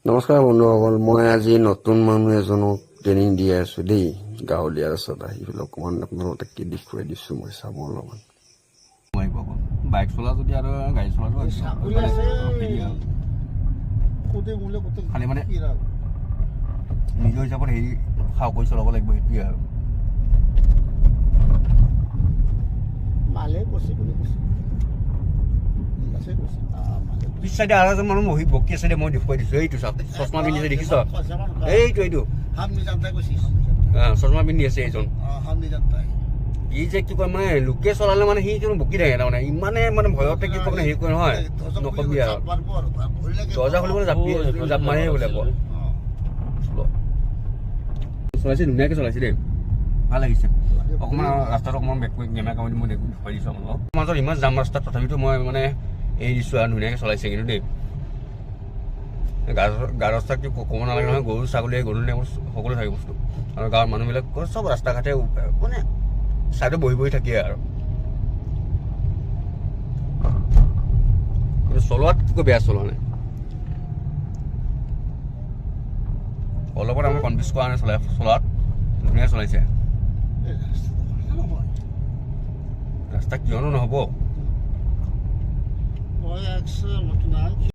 নমস্কাৰ বন্ধুসকল, মই আজি নতুন মানুহ এজনক ট্ৰেইনিং দি আছোঁ দেই। গাঁৱলীয়া ৰাস্তাত আহি পেলাই অকণমান আপোনালোকক কি দেখুৱাই দিছোঁ মই, চাব অলপমান। বাইক চলা যদি আৰু গাড়ী চলাটো খালি মানে নিজৰ হিচাপত হেৰি সাও কৰি চলাব লাগিব, সেইটোৱে আৰু পিছ চাইডে আৰু এজন মানুহ বকি আছে দে, মই দেখুৱাই দিছো। এইটো চাওক, চশমা পিন্ধি আছে, দেখিছ? এইটো চশমা পিন্ধি আছে এইজন। ই যে কি কয় মানে লোকে চলালে মানে সি কিনো বকি থাকে, তাৰমানে ইমানে মানে ভয়তে কি কয় মানে হেৰি কৰে নহয়, নকবি আৰু। দৰ্জা খুলিবলৈ জাপ মাৰি বোলে চলাইছে, ধুনীয়াকে চলাইছে দেই, ভাল লাগিছে। অকণমান ৰাস্তাটো অকণমান বেক কৰি গেমা কামত মই দেখুৱাই দিছোঁ আপোনালোকক। মাজত ইমান জাম ৰাস্তাত তথাপিতো মই মানে এৰি দিছোঁ আৰু ধুনীয়াকৈ চলাইছে কিন্তু দেই। গাঁৱৰ ৰাস্তাত কি ক'ব নালাগে নহয়, গৰু ছাগলী গৰু সকলো থাকে বস্তু। আৰু গাঁৱৰ মানুহবিলাক চব ৰাস্তা ঘাটে মানে ছাইডত বহি থাকে আৰু। কিন্তু চলোৱাত একো বেয়া চলোৱা নাই, অলপত আমাৰ কনফিউজ কৰা নাই চলোৱাত, ধুনীয়া চলাইছে। ৰাস্তা কিয়নো নহ'ব।